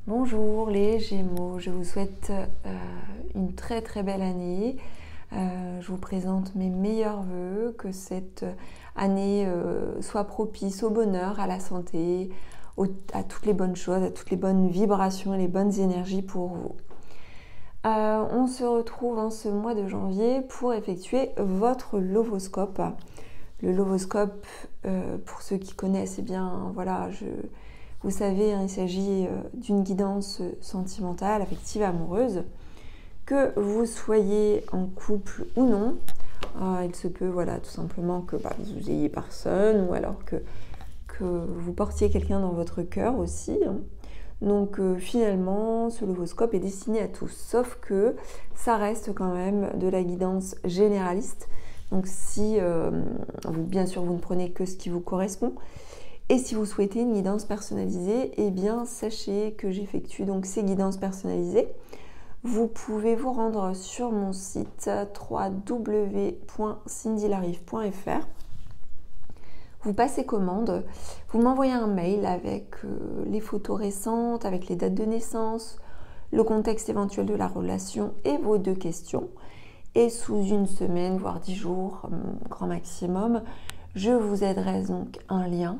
Bonjour les Gémeaux, je vous souhaite une très très belle année. Je vous présente mes meilleurs vœux, que cette année soit propice au bonheur, à la santé, à toutes les bonnes choses, à toutes les bonnes vibrations et les bonnes énergies pour vous. On se retrouve en ce mois de janvier pour effectuer votre lovoscope. Le lovoscope, pour ceux qui connaissent, eh bien voilà, vous savez, il s'agit d'une guidance sentimentale, affective, amoureuse. Que vous soyez en couple ou non, il se peut, voilà, tout simplement que vous ayez personne, ou alors que vous portiez quelqu'un dans votre cœur aussi. Donc finalement, ce lovoscope est destiné à tous, sauf que ça reste quand même de la guidance généraliste. Donc si, bien sûr, vous ne prenez que ce qui vous correspond. Et si vous souhaitez une guidance personnalisée, eh bien sachez que j'effectue donc ces guidances personnalisées. Vous pouvez vous rendre sur mon site www.cindylarive.fr. Vous passez commande, vous m'envoyez un mail avec les photos récentes, avec les dates de naissance, le contexte éventuel de la relation et vos 2 questions. Et sous une semaine, voire 10 jours, grand maximum, je vous adresse donc un lien,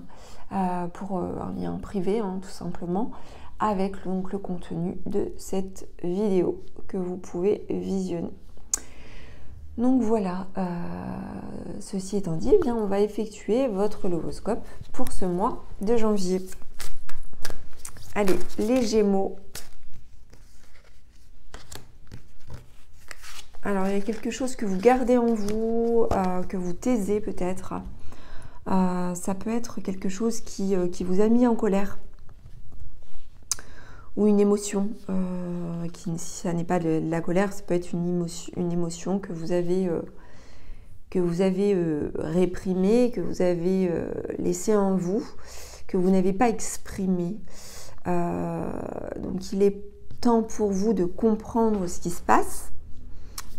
pour un lien privé, tout simplement, avec donc le contenu de cette vidéo que vous pouvez visionner. Donc voilà, ceci étant dit, eh bien, on va effectuer votre lovoscope pour ce mois de janvier. Allez, les Gémeaux. Alors, il y a quelque chose que vous gardez en vous, que vous taisez peut-être. Ça peut être quelque chose qui vous a mis en colère. Ou une émotion, si ça n'est pas de la colère, ça peut être une émotion que vous avez réprimée, que vous avez laissée en vous, que vous n'avez pas exprimée. Donc il est temps pour vous de comprendre ce qui se passe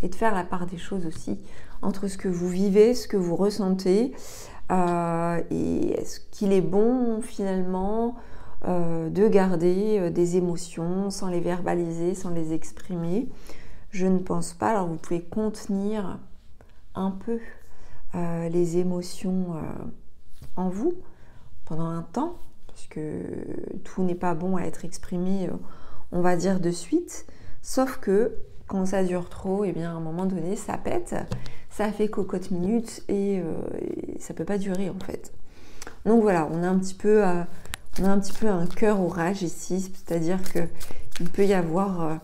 et de faire la part des choses aussi entre ce que vous vivez, ce que vous ressentez, et est-ce qu'il est bon finalement de garder des émotions sans les verbaliser, sans les exprimer. Je ne pense pas. Alors vous pouvez contenir un peu les émotions en vous pendant un temps, parce que tout n'est pas bon à être exprimé, on va dire de suite, sauf que quand ça dure trop, et bien à un moment donné ça pète, ça fait cocotte minute et ça peut pas durer en fait. Donc voilà, on a un petit peu un cœur au rage ici, c'est-à-dire qu'il peut y avoir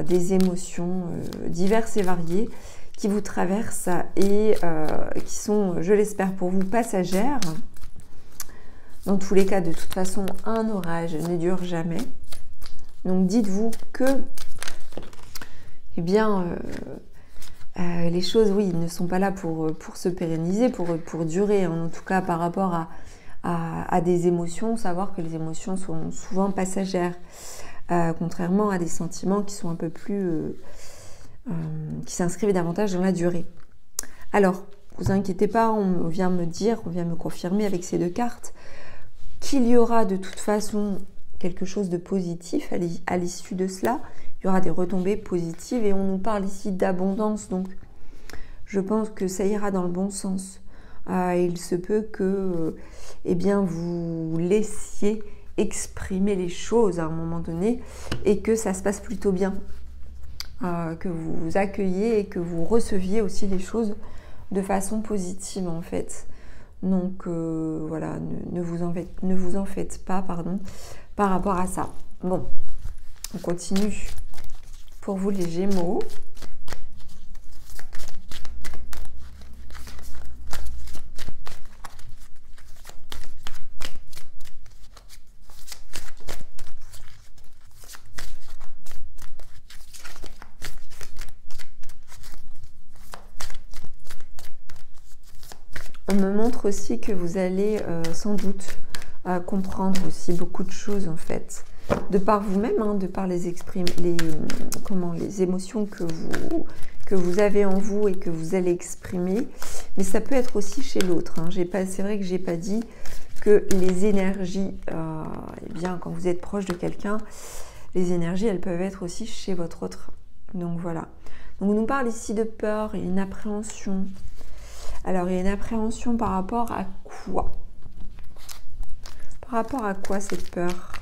des émotions diverses et variées qui vous traversent et qui sont, je l'espère pour vous, passagères. Dans tous les cas, de toute façon, un orage ne dure jamais. Donc dites-vous que eh bien, les choses, oui, ne sont pas là pour se pérenniser, pour durer, en tout cas par rapport à des émotions, savoir que les émotions sont souvent passagères, contrairement à des sentiments qui sont un peu plus, qui s'inscrivent davantage dans la durée. Alors, vous inquiétez pas, on vient me confirmer avec ces 2 cartes qu'il y aura de toute façon quelque chose de positif à l'issue de cela. Il y aura des retombées positives et on nous parle ici d'abondance, donc je pense que ça ira dans le bon sens. Il se peut que eh bien, vous laissiez exprimer les choses à un moment donné et que ça se passe plutôt bien, que vous accueillez et que vous receviez aussi les choses de façon positive en fait. Donc voilà, ne vous en faites pas, pardon, par rapport à ça. Bon, on continue pour vous les Gémeaux. On me montre aussi que vous allez sans doute comprendre aussi beaucoup de choses en fait, de par vous-même, de par les émotions que vous avez en vous et que vous allez exprimer, mais ça peut être aussi chez l'autre. C'est vrai que j'ai pas dit que les énergies, eh bien, quand vous êtes proche de quelqu'un, les énergies, elles peuvent être aussi chez votre autre. Donc voilà. Donc on nous parle ici de peur et une appréhension. Alors, il y a une appréhension par rapport à quoi? Par rapport à quoi cette peur?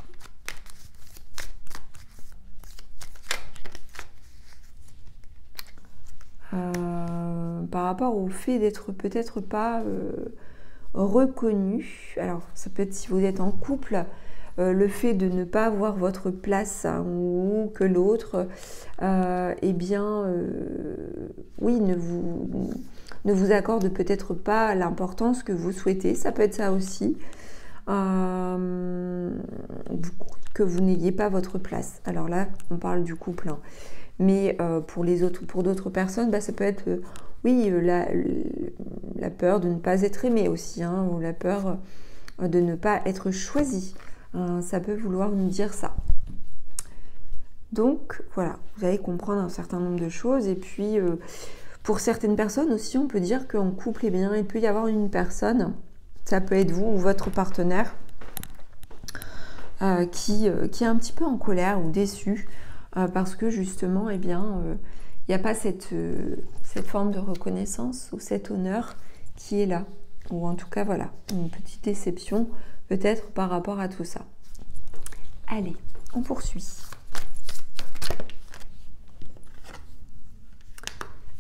Par rapport au fait d'être peut-être pas reconnu. Alors, ça peut être si vous êtes en couple, le fait de ne pas avoir votre place hein, ou que l'autre, eh bien, oui, ne vous accorde peut-être pas l'importance que vous souhaitez. Ça peut être ça aussi. Que vous n'ayez pas votre place. Alors là, on parle du couple. Hein. Mais pour d'autres personnes, bah, ça peut être, oui, la peur de ne pas être aimé aussi, hein, ou la peur de ne pas être choisi. Ça peut vouloir nous dire ça. Donc, voilà, vous allez comprendre un certain nombre de choses. Et puis, pour certaines personnes aussi, on peut dire qu'en couple, eh bien, il peut y avoir une personne, ça peut être vous ou votre partenaire, qui est un petit peu en colère ou déçu, parce que justement, eh bien, il n'y a pas cette forme de reconnaissance ou cet honneur qui est là. Ou en tout cas, voilà, une petite déception peut-être par rapport à tout ça. Allez, on poursuit.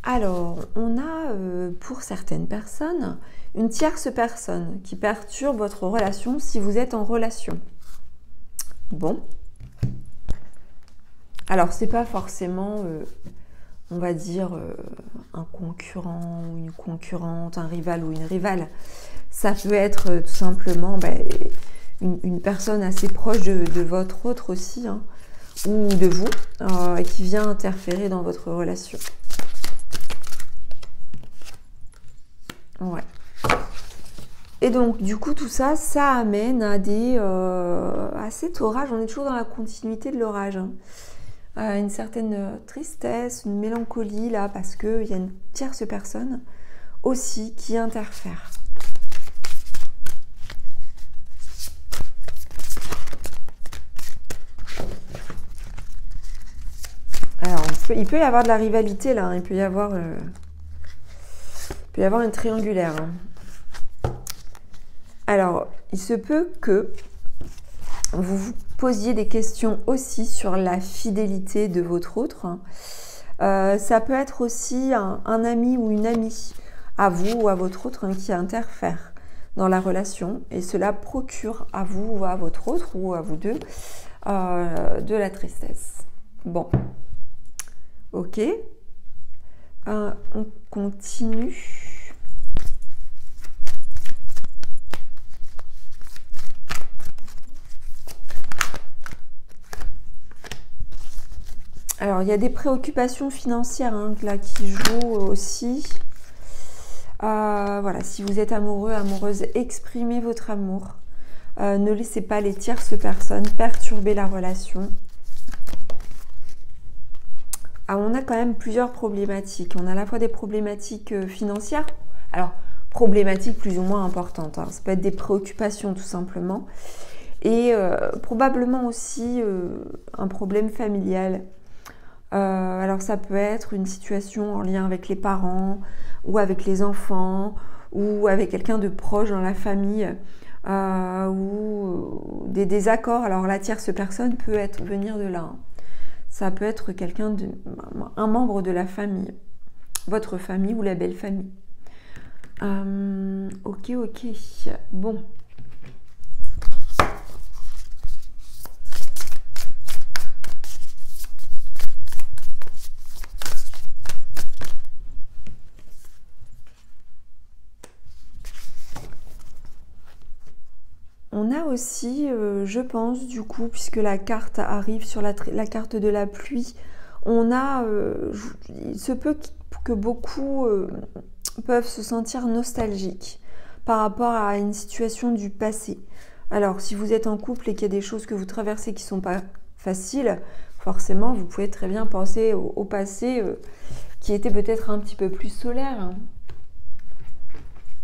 Alors, on a pour certaines personnes une tierce personne qui perturbe votre relation si vous êtes en relation. Bon. Alors, c'est pas forcément, on va dire, un concurrent ou une concurrente, un rival ou une rivale. Ça peut être tout simplement une personne assez proche de votre autre aussi, hein, ou de vous, qui vient interférer dans votre relation. Ouais. Et donc, du coup, tout ça, ça amène à à cet orage. On est toujours dans la continuité de l'orage. Hein. Une certaine tristesse, une mélancolie, là, parce qu'il y a une tierce personne aussi qui interfère. Alors, il peut y avoir de la rivalité, là. Hein. Il peut y avoir une triangulaire. Hein. Alors, il se peut que vous vous posiez des questions aussi sur la fidélité de votre autre. Ça peut être aussi un ami ou une amie à vous ou à votre autre hein, qui interfère dans la relation. Et cela procure à vous ou à votre autre ou à vous deux de la tristesse. Bon. Ok. On continue. Alors, il y a des préoccupations financières hein, là, qui jouent aussi. Voilà, si vous êtes amoureux, amoureuse, exprimez votre amour. Ne laissez pas les tierces personnes perturber la relation. Alors, on a quand même plusieurs problématiques. On a à la fois des problématiques financières. Alors, problématiques plus ou moins importantes. Hein. Ça peut être des préoccupations tout simplement. Et probablement aussi un problème familial. Alors ça peut être une situation en lien avec les parents ou avec les enfants ou avec quelqu'un de proche dans la famille ou des désaccords. Alors la tierce personne peut venir de là. Hein. Ça peut être un membre de la famille, votre famille ou la belle famille. Ok. Bon. On a aussi, je pense, du coup, puisque la carte arrive sur la carte de la pluie, on a, il se peut que beaucoup peuvent se sentir nostalgiques par rapport à une situation du passé. Alors, si vous êtes en couple et qu'il y a des choses que vous traversez qui ne sont pas faciles, forcément, vous pouvez très bien penser au passé qui était peut-être un petit peu plus solaire. Hein.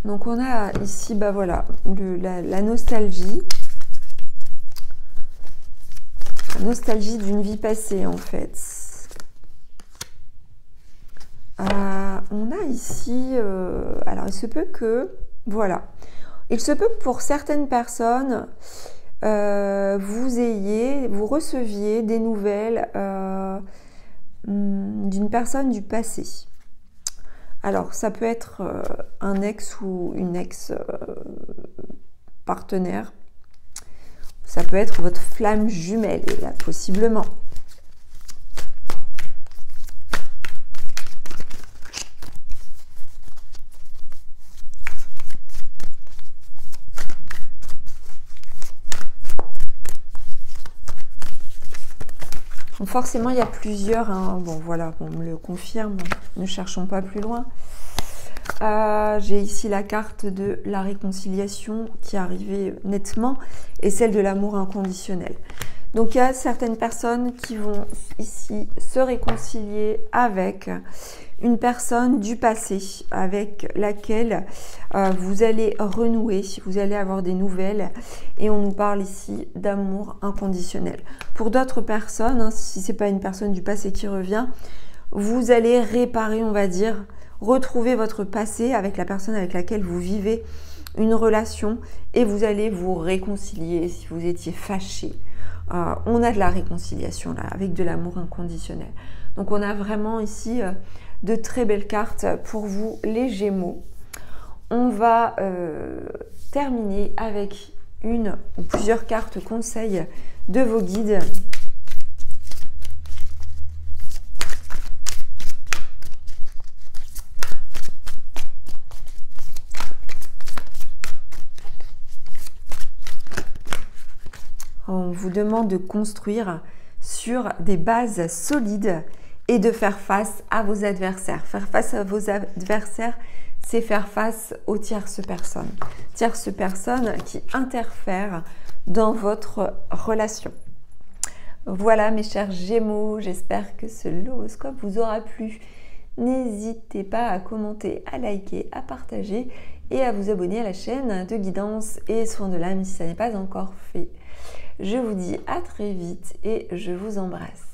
Donc on a ici, bah voilà, la nostalgie. La nostalgie d'une vie passée en fait. On a ici, alors il se peut que, voilà, il se peut que pour certaines personnes, vous receviez des nouvelles d'une personne du passé. Alors, ça peut être un ex ou une ex-partenaire. Ça peut être votre flamme jumelle, là, possiblement. Donc forcément, il y a plusieurs. Hein. Bon, voilà, on me le confirme. Ne cherchons pas plus loin. J'ai ici la carte de la réconciliation qui est arrivée nettement et celle de l'amour inconditionnel. Donc, il y a certaines personnes qui vont ici se réconcilier avec une personne du passé avec laquelle vous allez renouer, vous allez avoir des nouvelles et on nous parle ici d'amour inconditionnel. Pour d'autres personnes, hein, si ce n'est pas une personne du passé qui revient, vous allez réparer, on va dire, retrouver votre passé avec la personne avec laquelle vous vivez une relation et vous allez vous réconcilier si vous étiez fâché. On a de la réconciliation là, avec de l'amour inconditionnel. Donc on a vraiment ici de très belles cartes pour vous les Gémeaux. On va terminer avec une ou plusieurs cartes conseils de vos guides. On vous demande de construire sur des bases solides et de faire face à vos adversaires. Faire face à vos adversaires, c'est faire face aux tierces personnes. Tierces personnes qui interfèrent dans votre relation. Voilà mes chers Gémeaux, j'espère que ce horoscope vous aura plu. N'hésitez pas à commenter, à liker, à partager et à vous abonner à la chaîne de guidance et soins de l'âme si ça n'est pas encore fait. Je vous dis à très vite et je vous embrasse.